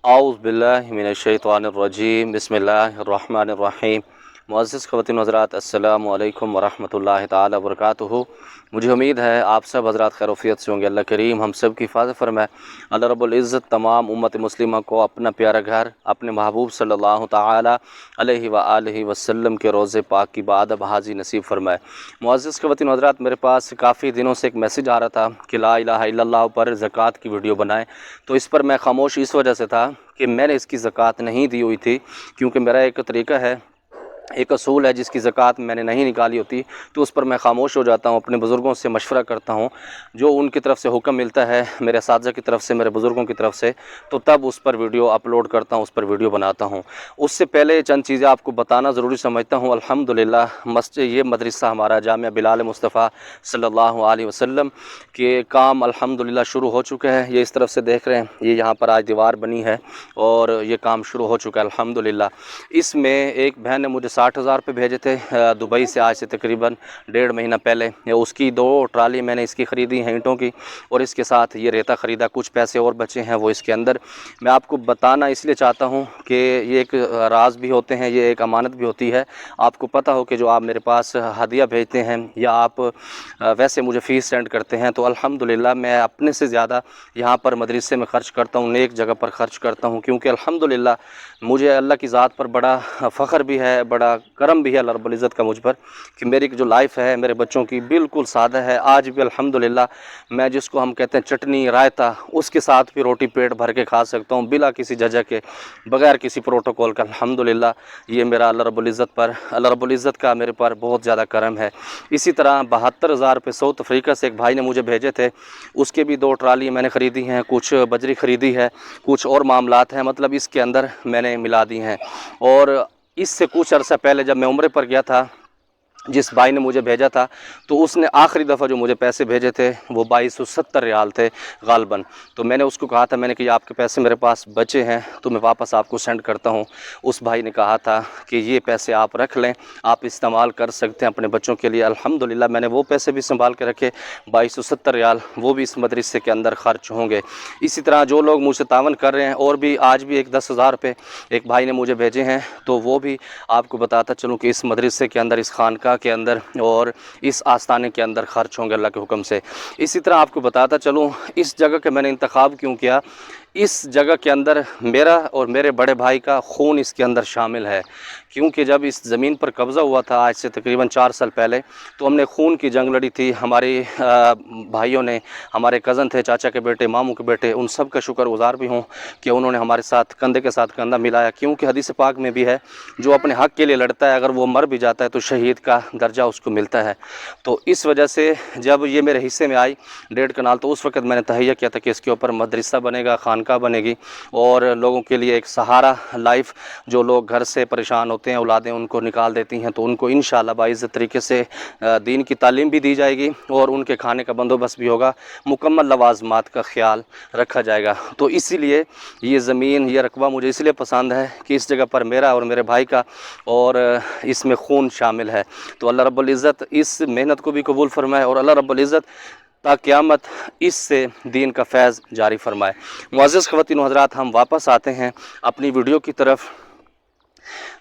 आऊज़ बिल्लाहि मिनश्शैतानिर्रजीम बिस्मिल्लाहिर्रहमानिर्रहीम। मुअज़्ज़िज़ ख़वातीन व हज़रात, अस्सलामु अलैकुम व रहमतुल्लाहि तआला व बरकातुहू। मुझे उम्मीद है आप सब हज़रात खैरियत से होंगे। अल्लाह करीम हम सब की हिफाज़त फरमाए। अल्लाह रब्बुल इज़्ज़त तमाम उम्मत मुस्लिमा को अपना प्यारा घर अपने महबूब सल्लल्लाहु तआला अलैहि व आलिहि वसल्लम के रोज़े पाक की बादब हाज़ी नसीब फरमाए। मुअज़्ज़िज़ ख़वातीन व हज़रात, मेरे पास काफ़ी दिनों से एक मैसेज आ रहा था कि ला इलाहा इल्लल्लाह पर ज़कात की वीडियो बनाएं। तो इस पर मैं खामोश इस वजह से था कि मैंने इसकी ज़कात नहीं दी हुई थी, क्योंकि मेरा एक तरीका है, एक असूल है, जिसकी ज़कात मैंने नहीं निकाली होती तो उस पर मैं खामोश हो जाता हूँ। अपने बुज़ुर्गों से मशवरा करता हूँ, जो उनकी तरफ से हुक्म मिलता है, मेरे असातिज़ा की तरफ से, मेरे बुज़ुर्गों की तरफ से, तो तब उस पर वीडियो अपलोड करता हूँ, उस पर वीडियो बनाता हूँ। उससे पहले चंद चीज़ें आपको बताना ज़रूरी समझता हूँ। अल्हम्दुलिल्लाह मस्जिद ये मदरसा हमारा जामिया बिलाल मुस्तफ़ा सल्लल्लाहु अलैहि वसल्लम के काम अल्हम्दुलिल्लाह शुरू हो चुका है। ये इस तरफ से देख रहे हैं, ये यहाँ पर आज दीवार बनी है और ये काम शुरू हो चुका है अल्हम्दुलिल्लाह। इसमें एक बहन ने मुझे 60,000 रुपये भेजे थे दुबई से, आज से तकरीबन 1.5 महीना पहले। उसकी 2 ट्राली मैंने इसकी ख़रीदी हैं ईंटों की, और इसके साथ ये रेता ख़रीदा। कुछ पैसे और बचे हैं वो इसके अंदर। मैं आपको बताना इसलिए चाहता हूँ कि ये एक राज भी होते हैं, ये एक अमानत भी होती है। आपको पता हो कि जो आप मेरे पास हदिया भेजते हैं या आप वैसे मुझे फ़ीस सेंड करते हैं, तो अल्हम्दुलिल्लाह मैं अपने से ज़्यादा यहाँ पर मदरसे में ख़र्च करता हूँ, नेक जगह पर ख़र्च करता हूँ। क्योंकि अल्हम्दुलिल्लाह मुझे अल्लाह की ज़ात पर बड़ा फ़ख्र भी है, बड़ा करम भी है अल्लाह रब्बुल इज़्ज़त का मुझ पर, कि मेरी जो लाइफ़ है मेरे बच्चों की बिल्कुल सादा है। आज भी अल्हम्दुलिल्लाह मैं जिसको हम कहते हैं चटनी रायता, उसके साथ भी रोटी पेट भर के खा सकता हूँ, बिला किसी झझक के, बग़ैर किसी प्रोटोकॉल का। अल्हम्दुलिल्लाह ये मेरा अल्लाह रब्बुल इज़्ज़त का मेरे पर बहुत ज़्यादा करम है। इसी तरह 72,000 रुपये साउथ अफ्रीका से एक भाई ने मुझे भेजे थे, उसके भी 2 ट्राली मैंने ख़रीदी हैं, कुछ बजरी ख़रीदी है, कुछ और मामलात हैं, मतलब इसके अंदर मैंने मिला दी हैं। और इससे कुछ अर्सा पहले जब मैं उम्रे पर गया था, जिस भाई ने मुझे भेजा था, तो उसने आखिरी दफ़ा जो मुझे पैसे भेजे थे वो 2270 रियाल थे गालबन। तो मैंने उसको कहा था, मैंने कि आपके पैसे मेरे पास बचे हैं तो मैं वापस आपको सेंड करता हूं। उस भाई ने कहा था कि ये पैसे आप रख लें, आप इस्तेमाल कर सकते हैं अपने बच्चों के लिए। अल्हम्दुलिल्लाह मैंने वो पैसे भी संभाल के रखे, 2270 रियाल, वो भी इस मदरसे के अंदर खर्च होंगे। इसी तरह जो लोग मुझसे तावन कर रहे हैं, और भी आज भी एक 10,000 रुपये एक भाई ने मुझे भेजे हैं, तो वो भी आपको बताता चलूँ कि इस मदरसे के अंदर, इस खानका के अंदर और इस आस्थाने के अंदर खर्च होंगे अल्लाह के हुक्म से। इसी तरह आपको बताता चलूँ इस जगह का मैंने इंतखाब क्यों किया। इस जगह के अंदर मेरा और मेरे बड़े भाई का खून इसके अंदर शामिल है, क्योंकि जब इस ज़मीन पर कब्ज़ा हुआ था आज से तकरीबन 4 साल पहले, तो हमने खून की जंग लड़ी थी। हमारे भाइयों ने, हमारे कज़न थे, चाचा के बेटे, मामू के बेटे, उन सब का शुक्रगुज़ार भी हूँ कि उन्होंने हमारे साथ कंधे के साथ कंधा मिलाया। क्योंकि हदीस पाक में भी है, जो अपने हक़ के लिए लड़ता है अगर वो मर भी जाता है तो शहीद का दर्जा उसको मिलता है। तो इस वजह से जब ये मेरे हिस्से में आई 1.5 कनाल, तो उस वक्त मैंने तहैया किया था कि इसके ऊपर मदरसा बनेगा, खानका बनेगी, और लोगों के लिए एक सहारा लाइफ, जो लोग घर से परेशान होते हैं, औलादें उनको निकाल देती हैं, तो उनको इंशाअल्लाह बाइज़्ज़त तरीके से दीन की तालीम भी दी जाएगी और उनके खाने का बंदोबस्त भी होगा, मुकम्मल लवाज़मात का ख्याल रखा जाएगा। तो इसीलिए ये ज़मीन, ये रकबा मुझे इसलिए पसंद है कि इस जगह पर मेरा और मेरे भाई का और इसमें खून शामिल है। तो अल्लाह रब्बुल इज़्ज़त इस मेहनत को भी कबूल फरमाए, और अल्लाह रब्बुल इज़्ज़त ता क़यामत इससे दीन का फैज़ जारी फरमाए। मुअज़्ज़िज़ ख़वातीन व हज़रात, हम वापस आते हैं अपनी वीडियो की तरफ।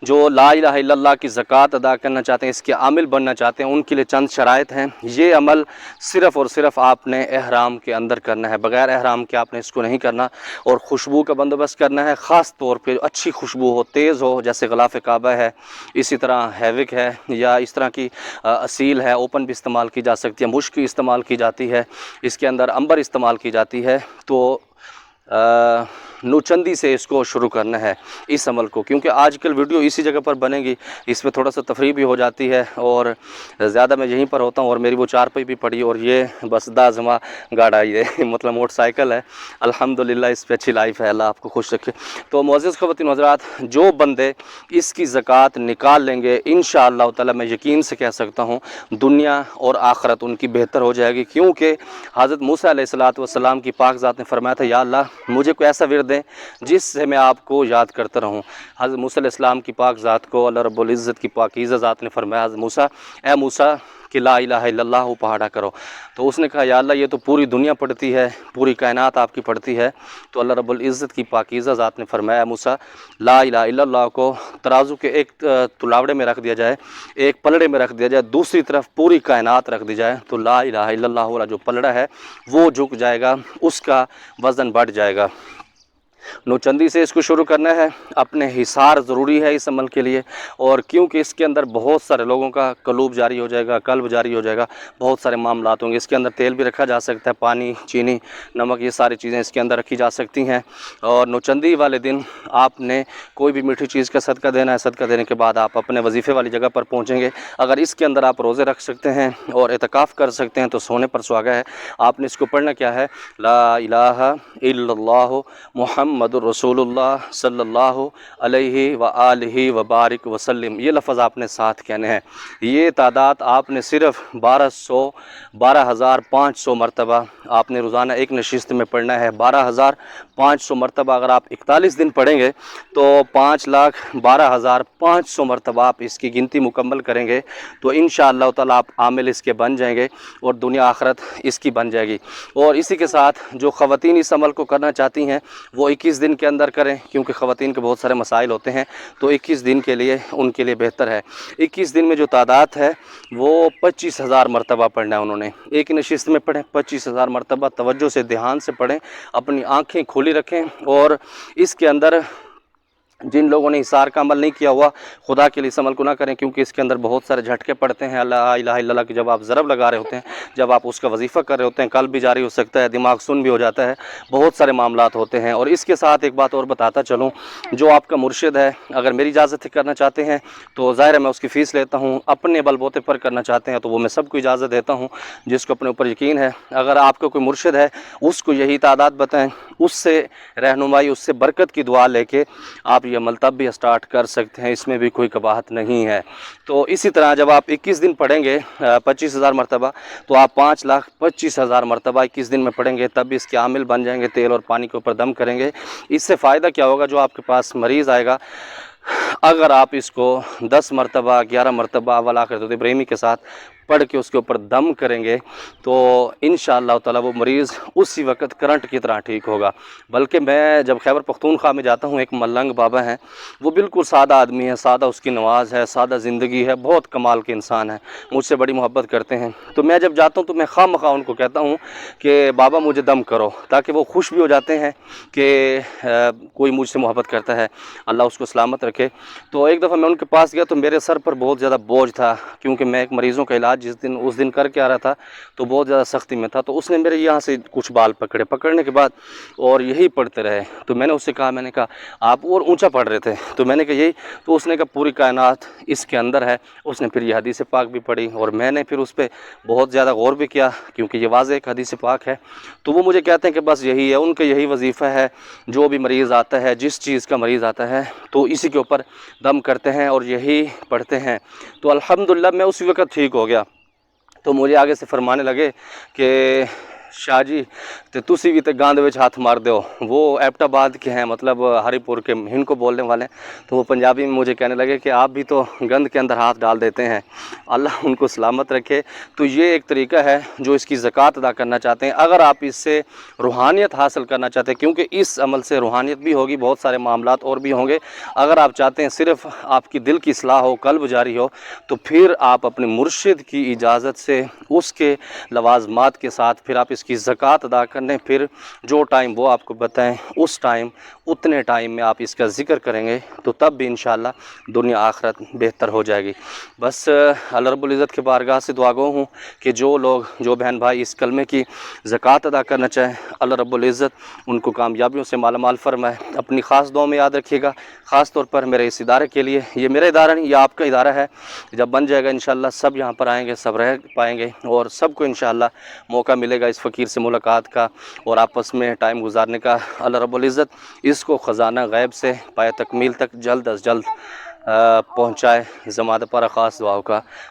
जो ला इलाहा इल्लल्लाह की ज़कात अदा करना चाहते हैं, इसके आमिल बनना चाहते हैं, उनके लिए चंद शराइत हैं। ये अमल सिर्फ़ और सिर्फ आपने एहराम के अंदर करना है, बग़ैर एहराम के आपने इसको नहीं करना। और खुशबू का बंदोबस्त करना है, ख़ास तौर पे अच्छी खुशबू हो, तेज़ हो, जैसे ग़िलाफ़ काबा है, इसी तरह हैविक है, या इस तरह की असील है, ओपन भी इस्तेमाल की जा सकती है, मुश्क इस्तेमाल की जाती है, इसके अंदर अंबर इस्तेमाल की जाती है। तो नौचंदी से इसको शुरू करना है इस अमल को, क्योंकि आजकल वीडियो इसी जगह पर बनेगी, इसमें थोड़ा सा तफरीह भी हो जाती है, और ज़्यादा मैं यहीं पर होता हूँ। और मेरी वो चारपाई भी पड़ी, और ये बस दाज़मा गाड़ा ये मतलब मोटरसाइकिल है। अल्हम्दुलिल्लाह इस पर अच्छी लाइफ है, अल्लाह आपको खुश रखे। तो मुअज़्ज़िज़ ख़वातीन हज़रात, जो बंदे इसकी ज़कात निकाल लेंगे, इंशाअल्लाह ताला मैं यकीन से कह सकता हूँ दुनिया और आखिरत उनकी बेहतर हो जाएगी। क्योंकि हज़रत मूसा अलैहिस्सलातु वस्सलाम की पाक ज़ात ने फरमाया था, या अल्लाह मुझे कोई ऐसा विर्द दें जिससे मैं आपको याद करता रहूँ। हज़रत मूसा अलैहिस्सलाम की पाक ज़ात को अल्लाह रब्बुल इज़्ज़त की पाकीज़ा ज़ात ने फरमाया, हज़रत मूसा, ए मूसा, کہ لا الہ الا اللہ پڑھا کرو۔ تو اس نے کہا یا اللہ یہ تو پوری دنیا پڑھتی ہے، پوری کائنات آپ کی پڑھتی ہے۔ تو اللہ رب العزت کی پاکیزہ ذات نے فرمایا موسیٰ لا الہ الا اللہ کو ترازو کے ایک تلاوڑے میں رکھ دیا جائے، ایک پلڑے میں رکھ دیا جائے، دوسری طرف پوری کائنات رکھ دی جائے، تو لا الہ الا اللہ والا جو پلڑا ہے وہ جھک جائے گا، اس کا وزن بڑھ جائے گا۔ نوچندی سے اس کو شروع کرنا ہے، اپنے حصار ضروری ہے اس عمل کے لیے، اور کیونکہ اس کے اندر بہت سارے لوگوں کا قلوب جاری ہو جائے گا، قلب جاری ہو جائے گا، بہت سارے معاملات ہوں گے۔ اس کے اندر تیل بھی رکھا جا سکتا ہے، پانی، چینی، نمک، یہ ساری چیزیں اس کے اندر رکھی جا سکتی ہیں۔ اور نوچندی والے دن آپ نے کوئی بھی میٹھی چیز کا صدقہ دینا ہے، صدقہ دینے کے بعد آپ اپنے وظیفے والی جگہ پر پہنچیں گے۔ اگر اس کے اندر آپ روزے رکھ سکتے ہیں اور اعتکاف کر سکتے ہیں تو سونے پر سہاگا ہے۔ آپ نے اس کو پڑھنا کیا ہے؟ لا الہ الا اللہ محمد الرسول اللہ صلی اللہ علیہ وآلہ وبارک وسلم، یہ لفظ آپ نے ساتھ کہنے ہیں۔ یہ تعداد آپ نے صرف 12,500 مرتبہ آپ نے روزانہ ایک نشست میں پڑھنا ہے۔ 12,500 مرتبہ اگر آپ 41 دن پڑھیں گے تو 5,12,500 مرتبہ آپ اس کی گنتی مکمل کریں گے تو انشاءاللہ تعالیٰ آپ عامل اس کے بن جائیں گے اور دنیا آخرت اس کی بن جائے گی۔ اور اسی کے ساتھ جو خواتین اس عمل کو کرنا چاہتی ہیں وہ 21 دن کے اندر کریں، کیونکہ خواتین کے بہت سارے مسائل ہوتے ہیں، تو 21 دن کے لیے ان کے لیے بہتر ہے۔ 21 دن میں جو تعداد ہے وہ 25,000 مرتبہ پڑھنا ہے۔ انہوں نے ایک نشست میں پڑھیں 25,000 مرتبہ، توجہ سے دھیان سے پڑھیں، اپنی آنکھیں کھلی رکھیں، اور اس کے اندر جن لوگوں نے حصار کا عمل نہیں کیا ہوا خدا کے لیے اس عمل کو نہ کریں، کیونکہ اس کے اندر بہت سارے جھٹکے پڑتے ہیں۔ لا الہ الا اللہ کی جب آپ ضرب لگا رہے ہوتے ہیں، جب آپ اس کا وظیفہ کر رہے ہوتے ہیں، قلب بھی جاری ہو سکتا ہے، دماغ سن بھی ہو جاتا ہے، بہت سارے معاملات ہوتے ہیں۔ اور اس کے ساتھ ایک بات اور بتاتا چلوں، جو آپ کا مرشد ہے اگر میری اجازت سے کرنا چاہتے ہیں تو ظاہر ہے میں اس کی فیس لیتا ہوں، اپنے بل بوتے پر کرنا چاہتے ہیں تو وہ میں سب کو اجازت دیتا ہوں جس کو اپنے اوپر یقین ہے۔ اگر آپ کا کوئی مرشد ہے اس کو یہی تعداد بتائیں، اس سے رہنمائی، اس سے برکت کی دعا لے کے آپ یہ عمل تب بھی اسٹارٹ کر سکتے ہیں، اس میں بھی کوئی قباحت نہیں ہے۔ تو اسی طرح جب آپ 21 دن پڑھیں گے 25,000 مرتبہ تو آپ 5,25,000 مرتبہ 21 دن میں پڑھیں گے، تب بھی اس کے عامل بن جائیں گے، تیل اور پانی کے اوپر دم کریں گے۔ اس سے فائدہ کیا ہوگا؟ جو آپ کے پاس مریض آئے گا اگر آپ اس کو 10 مرتبہ 11 مرتبہ اول آخر درود ابراہیمی کے ساتھ پڑھ کے اس کے اوپر دم کریں گے تو انشاءاللہ تعالیٰ وہ مریض اسی وقت کرنٹ کی طرح ٹھیک ہوگا۔ بلکہ میں جب خیبر پختونخوا میں جاتا ہوں، ایک ملنگ بابا ہیں، وہ بالکل سادہ آدمی ہے، سادہ اس کی نماز ہے، سادہ زندگی ہے، بہت کمال کے انسان ہیں، مجھ سے بڑی محبت کرتے ہیں۔ تو میں جب جاتا ہوں تو میں خواہ مخواہ ان کو کہتا ہوں کہ بابا مجھے دم کرو، تاکہ وہ خوش بھی ہو جاتے ہیں کہ کوئی مجھ سے محبت کرتا ہے، اللہ اس کو سلامت رکھے۔ تو ایک دفعہ میں ان کے پاس گیا تو میرے سر پر بہت زیادہ بوجھ تھا، کیونکہ میں ایک مریضوں کا علاج اس دن کر کے آ رہا تھا تو بہت زیادہ سختی میں تھا۔ تو اس نے میرے یہاں سے کچھ بال پکڑنے کے بعد اور یہی پڑھتے رہے۔ تو میں نے اس سے کہا، میں نے کہا آپ اور اونچا پڑھ رہے تھے، تو میں نے کہا یہی، تو اس نے کہا پوری کائنات اس کے اندر ہے۔ اس نے پھر یہ حدیث پاک بھی پڑھی اور میں نے پھر اس پہ بہت زیادہ غور بھی کیا، کیونکہ یہ واضح ایک حدیث پاک ہے۔ تو وہ مجھے کہتے ہیں کہ بس یہی ہے، ان کا یہی وظیفہ ہے، جو بھی مریض آتا ہے، جس چیز کا مریض آتا ہے تو اسی کے اوپر دم کرتے ہیں اور یہی پڑھتے ہیں۔ تو الحمدللہ میں اسی وقت ٹھیک ہو گیا۔ تو مجھے آگے سے فرمانے لگے کہ شاہ جی تے تسی بھی تے گاند وچ ہاتھ مار دیو۔ وہ ایبٹ آباد کے ہیں، مطلب ہری پور کے ہند کو بولنے والے ہیں۔ تو وہ پنجابی میں مجھے کہنے لگے کہ آپ بھی تو گند کے اندر ہاتھ ڈال دیتے ہیں، اللہ ان کو سلامت رکھے۔ تو یہ ایک طریقہ ہے جو اس کی زکوٰۃ ادا کرنا چاہتے ہیں، اگر آپ اس سے روحانیت حاصل کرنا چاہتے ہیں، کیونکہ اس عمل سے روحانیت بھی ہوگی، بہت سارے معاملات اور بھی ہوں گے۔ اگر آپ چاہتے ہیں صرف آپ کی دل کی اصلاح ہو، قلب جاری ہو، تو پھر آپ اپنے مرشد کی اجازت سے اس کے لوازمات کے ساتھ پھر آپ اس کی زکوٰۃ ادا کرنے، پھر جو ٹائم وہ آپ کو بتائیں اس ٹائم، اتنے ٹائم میں آپ اس کا ذکر کریں گے تو تب بھی انشاءاللہ دنیا آخرت بہتر ہو جائے گی۔ بس اللہ رب العزت کے بارگاہ سے دعا گو ہوں کہ جو لوگ، جو بہن بھائی اس کلمے کی زکوٰۃ ادا کرنا چاہیں، اللہ رب العزت ان کو کامیابیوں سے مالا مال فرمائے۔ اپنی خاص دعاؤں میں یاد رکھیے گا، خاص طور پر میرے اس ادارے کے لیے۔ یہ میرا ادارہ نہیں، یہ آپ کا ادارہ ہے، جب بن جائے گا انشاءاللہ سب یہاں پر آئیں گے، سب رہ پائیں گے اور سب کو انشاءاللہ موقع ملے گا اس فقیر سے ملاقات کا اور آپس میں ٹائم گزارنے کا۔ اللہ رب العزت اس کو خزانہ غیب سے پائے تکمیل تک جلد از جلد پہنچائے۔ زمادہ پر خاص دعاؤں کا